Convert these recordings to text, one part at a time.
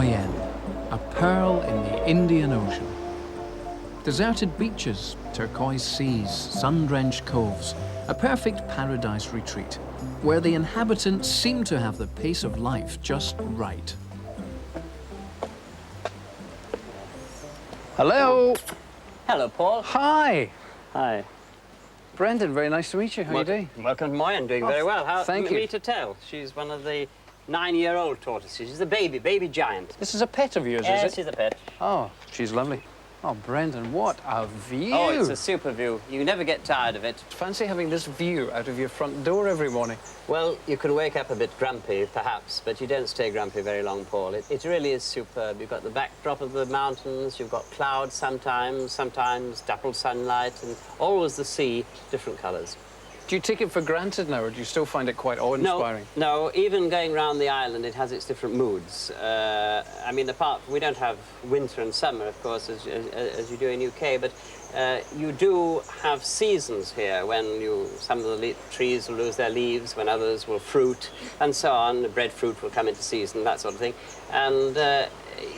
Moyenne, a pearl in the Indian Ocean. Deserted beaches, turquoise seas, sun-drenched coves, a perfect paradise retreat, where the inhabitants seem to have the pace of life just right. Hello. Hello, Paul. Hi. Hi. Brendon, very nice to meet you. How are you doing? Welcome to Moyenne, doing very well. Thank you. Me to tell. She's one of the 9-year-old tortoises. She's a baby giant. This is a pet of yours, is Yes, it? she's a pet. Oh, she's lovely. Oh, Brendon, what a view. Oh, it's a super view. You never get tired of it. Fancy having this view out of your front door every morning. Well, you can wake up a bit grumpy, perhaps, but you don't stay grumpy very long, Paul. It really is superb. You've got the backdrop of the mountains, you've got clouds sometimes dappled sunlight, and always the sea, different colours. Do you take it for granted now, or do you still find it quite awe-inspiring? No, even going around the island, it has its different moods. I mean, we don't have winter and summer, of course, as you do in UK, but you do have seasons here when some of the trees will lose their leaves, when others will fruit, and so on. The breadfruit will come into season, that sort of thing. And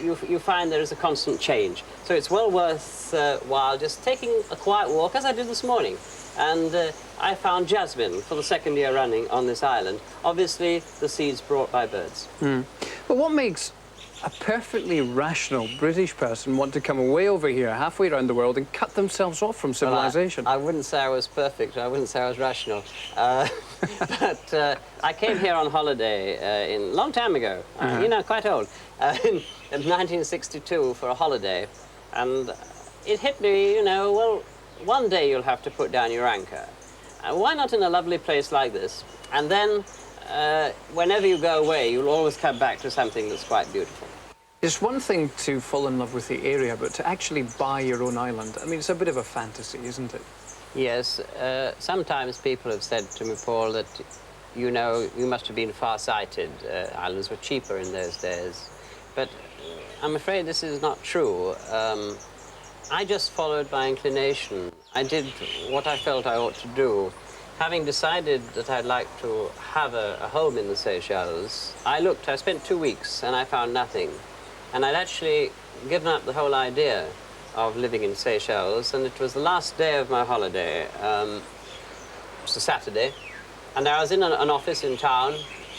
you find there is a constant change. So it's well worth while just taking a quiet walk, as I did this morning. And I found jasmine for the 2nd year running on this island. Obviously, the seeds brought by birds. But what makes a perfectly rational British person want to come away over here, halfway around the world, and cut themselves off from civilization? Well, I wouldn't say I was perfect. I wouldn't say I was rational. But I came here on holiday a long time ago, you know, quite old, in 1962 for a holiday. And it hit me, you know, well, one day you'll have to put down your anchor. Why not in a lovely place like this? And then, whenever you go away, you'll always come back to something that's quite beautiful. It's one thing to fall in love with the area, but to actually buy your own island, I mean, it's a bit of a fantasy, isn't it? Yes. Sometimes people have said to me, Paul, that, you know, you must have been far-sighted. Islands were cheaper in those days. But I'm afraid this is not true. I just followed my inclination. I did what I felt I ought to do. Having decided that I'd like to have a home in the Seychelles, I spent 2 weeks and I found nothing. And I'd actually given up the whole idea of living in Seychelles, and it was the last day of my holiday. It was a Saturday, and I was in an office in town.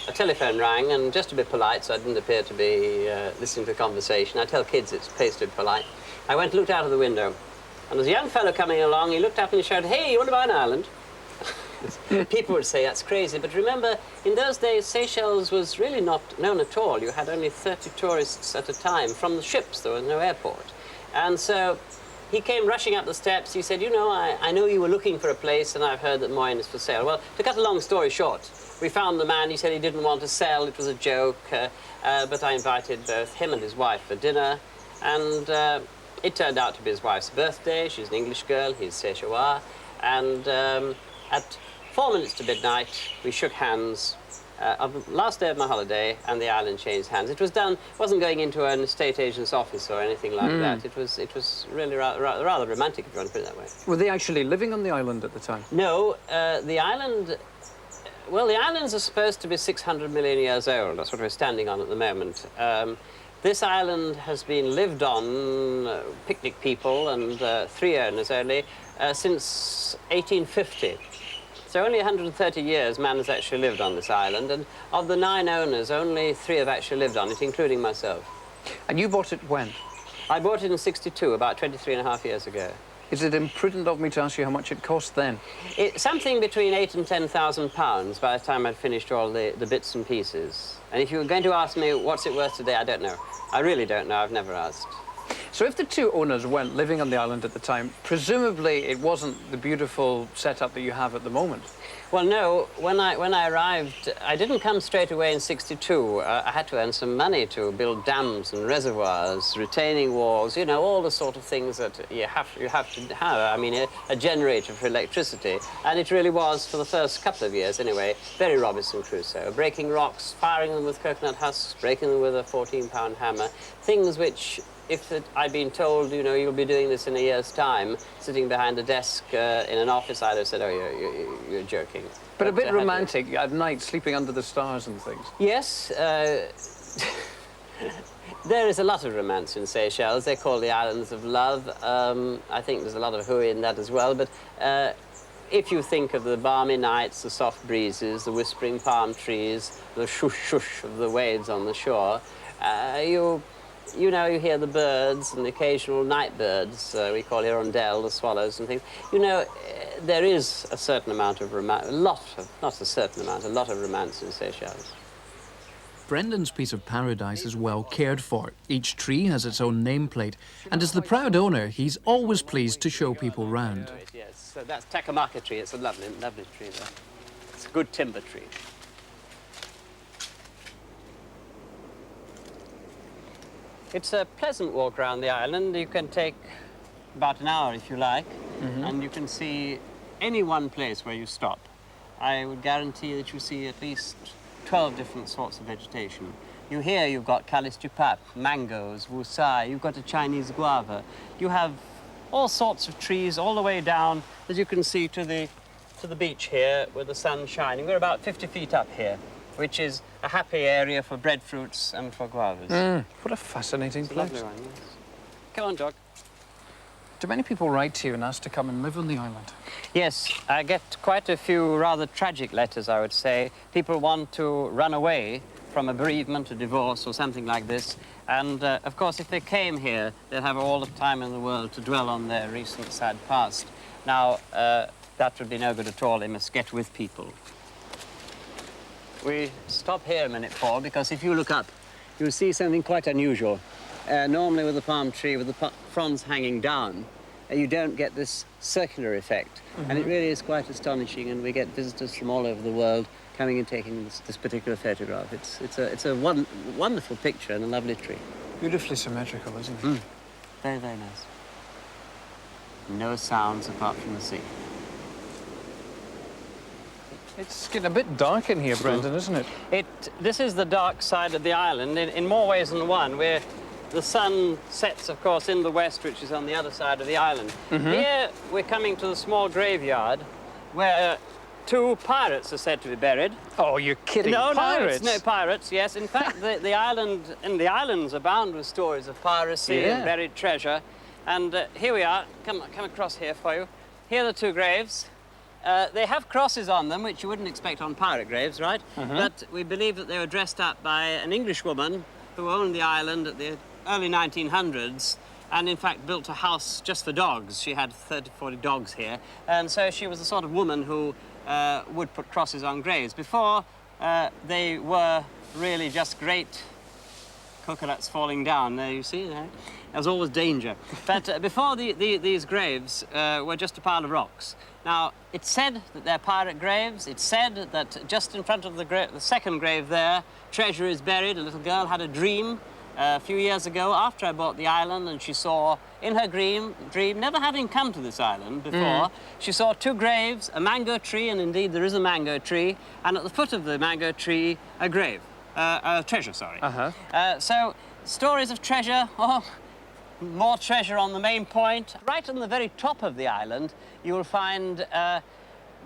A telephone rang, and just to be polite, so I didn't appear to be listening to the conversation. I tell kids it's pays to be polite. I went and looked out of the window, and there's a young fellow coming along. He looked up and he shouted, "Hey, you want to buy an island?" People would say that's crazy, but remember, in those days, Seychelles was really not known at all. You had only 30 tourists at a time from the ships. There was no airport. And so he came rushing up the steps. He said, "You know, I know you were looking for a place, and I've heard that Moyenne is for sale." Well, to cut a long story short, we found the man. He said he didn't want to sell. It was a joke. But I invited both him and his wife for dinner, and it turned out to be his wife's birthday. She's an English girl. He's Seychellois. And at 4 minutes to midnight, we shook hands on the last day of my holiday, and the island changed hands. It was done, wasn't going into an estate agent's office or anything like that. It was really rather romantic, if you want to put it that way. Were they actually living on the island at the time? No, the island... Well, the islands are supposed to be 600 million years old. That's what we're standing on at the moment. This island has been lived on, picnic people and 3 owners only, since 1850. So only 130 years man has actually lived on this island, and of the 9 owners, only 3 have actually lived on it, including myself. And you bought it when? I bought it in '62, about 23.5 years ago. Is it imprudent of me to ask you how much it cost then? Something between £8,000 and £10,000 by the time I'd finished all the bits and pieces. And if you were going to ask me what's it worth today, I don't know. I really don't know. I've never asked. So if the 2 owners weren't living on the island at the time, presumably it wasn't the beautiful setup that you have at the moment. Well, no. When I arrived, I didn't come straight away in '62. I had to earn some money to build dams and reservoirs, retaining walls, you know, all the sort of things that you have to have. I mean, a generator for electricity. And it really was, for the first couple of years anyway, very Robinson Crusoe. Breaking rocks, firing them with coconut husks, breaking them with a 14-pound hammer. Things which, if I'd been told, you know, you'll be doing this in a year's time, sitting behind a desk in an office, I'd have said, "Oh, you're joking." But a bit romantic at night, sleeping under the stars and things. Yes. There is a lot of romance in Seychelles. They're called the Islands of Love. I think there's a lot of hooey in that as well. But if you think of the balmy nights, the soft breezes, the whispering palm trees, the shush-shush of the waves on the shore, you hear the birds and the occasional night birds. We call hirondelle, the swallows and things. You know, there is a certain amount of romance, a lot of romance in Seychelles. Brendon's piece of paradise is well cared for. Each tree has its own nameplate, and as the proud owner, he's always pleased to show people round. Yes, so that's Takamaka tree. It's a lovely, lovely tree there. It's a good timber tree. It's a pleasant walk around the island. You can take about an hour if you like, and you can see any one place where you stop. I would guarantee that you see at least 12 different sorts of vegetation. You've got Calis du Pape, mangoes, wusai, you've got a Chinese guava. You have all sorts of trees all the way down, as you can see, to the beach here with the sun shining. We're about 50 feet up here, which is a happy area for breadfruits and for guavas. What a fascinating place. Lovely one, yes. Come on, dog. Do many people write to you and ask to come and live on the island? Yes, I get quite a few rather tragic letters, I would say. People want to run away from a bereavement, a divorce, or something like this. And, of course, if they came here, they'd have all the time in the world to dwell on their recent sad past. Now, that would be no good at all. They must get with people. We stop here a minute, Paul, because if you look up, you'll see something quite unusual. Normally with a palm tree with the fronds hanging down, you don't get this circular effect. And it really is quite astonishing, and we get visitors from all over the world coming and taking this particular photograph. It's a wonderful picture and a lovely tree. Beautifully symmetrical, isn't it? Very, very nice. No sounds apart from the sea. It's getting a bit dark in here, Brendon, isn't it? This is the dark side of the island in more ways than one, where the sun sets, of course, in the west, which is on the other side of the island. Here, we're coming to the small graveyard where 2 pirates are said to be buried. Oh, you're kidding. No, pirates? No, pirates, yes. In fact, the islands abound with stories of piracy and buried treasure. And here we are. Come across here for you. Here are the 2 graves. They have crosses on them, which you wouldn't expect on pirate graves, right? But we believe that they were dressed up by an English woman who owned the island at the early 1900s, and in fact built a house just for dogs. She had 30, 40 dogs here, and so she was the sort of woman who would put crosses on graves. Before, they were really just great coconuts falling down. There you see, there was always danger. But before these graves were just a pile of rocks. Now, it's said that they're pirate graves. It's said that just in front of the second grave there, treasure is buried. A little girl had a dream a few years ago after I bought the island, and she saw in her dream, never having come to this island before, she saw 2 graves, a mango tree, and indeed there is a mango tree, and at the foot of the mango tree, a grave, a treasure, sorry. So, stories of treasure, more treasure on the main point. Right on the very top of the island, you will find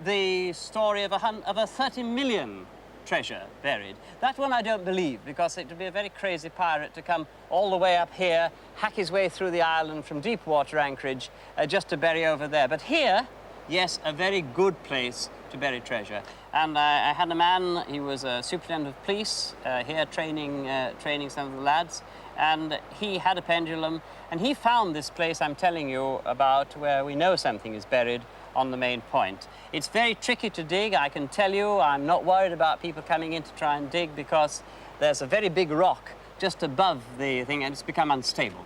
the story of a 30 million treasure buried. That one I don't believe, because it would be a very crazy pirate to come all the way up here, hack his way through the island from deep water anchorage, just to bury over there. But here, yes, a very good place to bury treasure. And I had a man, he was a superintendent of police here training some of the lads, and he had a pendulum, and he found this place I'm telling you about where we know something is buried on the main point. It's very tricky to dig, I can tell you. I'm not worried about people coming in to try and dig, because there's a very big rock just above the thing, and it's become unstable.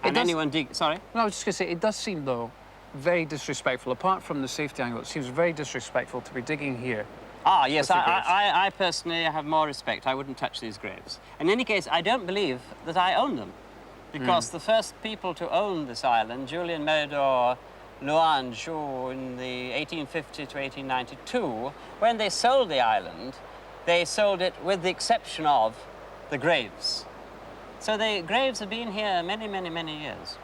And anyone dig... Sorry? No, I was just going to say, it does seem, though, very disrespectful. Apart from the safety angle, it seems very disrespectful to be digging here. Ah, yes, I personally have more respect. I wouldn't touch these graves. In any case, I don't believe that I own them, because the first people to own this island, Julian Meridor Louange, who in the 1850 to 1892, when they sold the island, they sold it with the exception of the graves. So the graves have been here many, many, many years.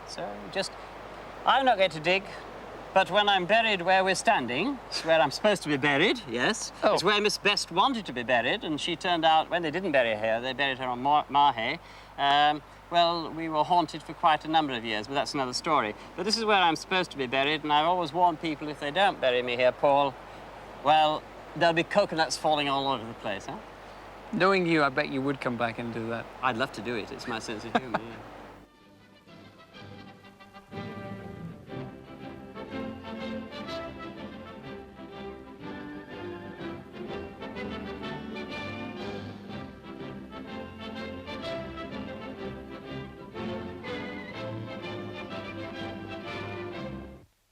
So I'm not going to dig, but when I'm buried where we're standing, it's where I'm supposed to be buried, yes. Oh. It's where Miss Best wanted to be buried, and she turned out, when they didn't bury her here, they buried her on Mahe. Well, we were haunted for quite a number of years, but that's another story. But this is where I'm supposed to be buried, and I've always warned people if they don't bury me here, Paul, well, there'll be coconuts falling all over the place, huh? Knowing you, I bet you would come back and do that. I'd love to do it. It's my sense of humour, yeah.